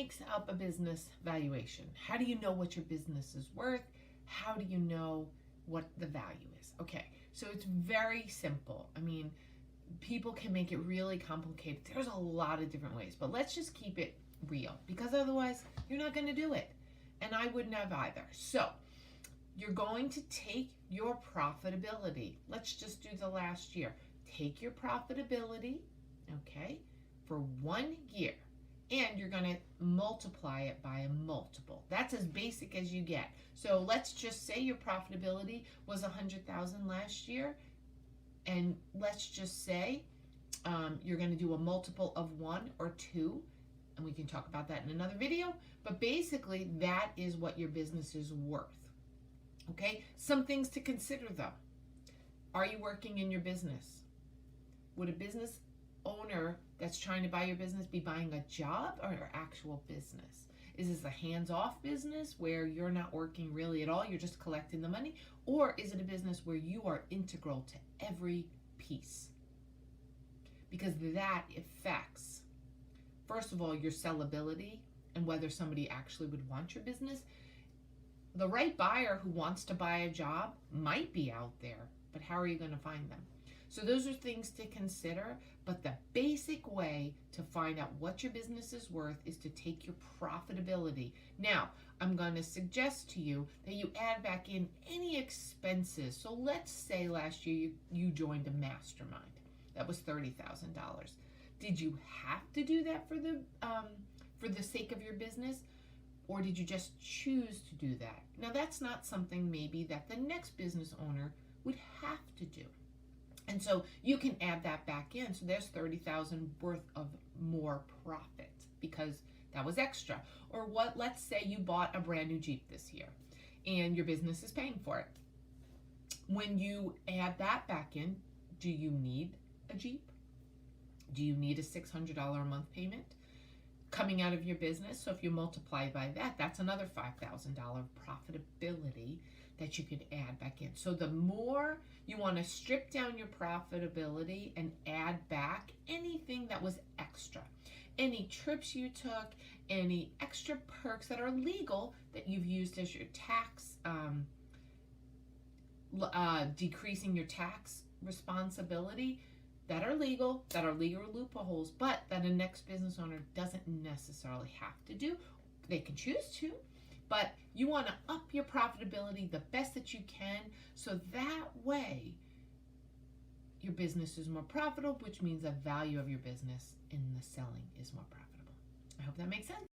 Makes up a business valuation? How do you know what your business is worth? How do you know what the value is? Okay, so it's very simple. I mean, people can make it really complicated. There's a lot of different ways, but let's just keep it real, because otherwise you're not going to do it, and I wouldn't have either. So you're going to take your profitability. Let's just do the last year. Take your profitability, okay, for 1 year, and you're going to multiply it by a multiple. That's as basic as you get. So let's just say your profitability was 100,000 last year, and let's just say you're going to do a multiple of 1 or 2, and we can talk about that in another video, but basically that is what your business is worth. Okay, some things to consider though. Are you working in your business? Would a business owner that's trying to buy your business be buying a job or your actual business? Is this a hands-off business where you're not working really at all, you're just collecting the money? Or is it a business where you are integral to every piece? Because that affects, first of all, your sellability and whether somebody actually would want your business. The right buyer who wants to buy a job might be out there, but how are you going to find them? So those are things to consider, but the basic way to find out what your business is worth is to take your profitability. Now, I'm going to suggest to you that you add back in any expenses. So let's say last year you joined a mastermind. That was $30,000. Did you have to do that for the sake of your business? Or did you just choose to do that? Now, that's not something maybe that the next business owner would have to do. And so you can add that back in. So there's $30,000 worth of more profit because that was extra. Or let's say you bought a brand new Jeep this year and your business is paying for it. When you add that back in, do you need a Jeep? Do you need a $600 a month payment coming out of your business? So if you multiply by that, that's another $5,000 profitability that you could add back in. So the more you want to strip down your profitability and add back anything that was extra, any trips you took, any extra perks that are legal that you've used as your tax, decreasing your tax responsibility, that are legal loopholes, but that a next business owner doesn't necessarily have to do. They can choose to, but you want to up your profitability the best that you can, so that way your business is more profitable, which means the value of your business in the selling is more profitable. I hope that makes sense.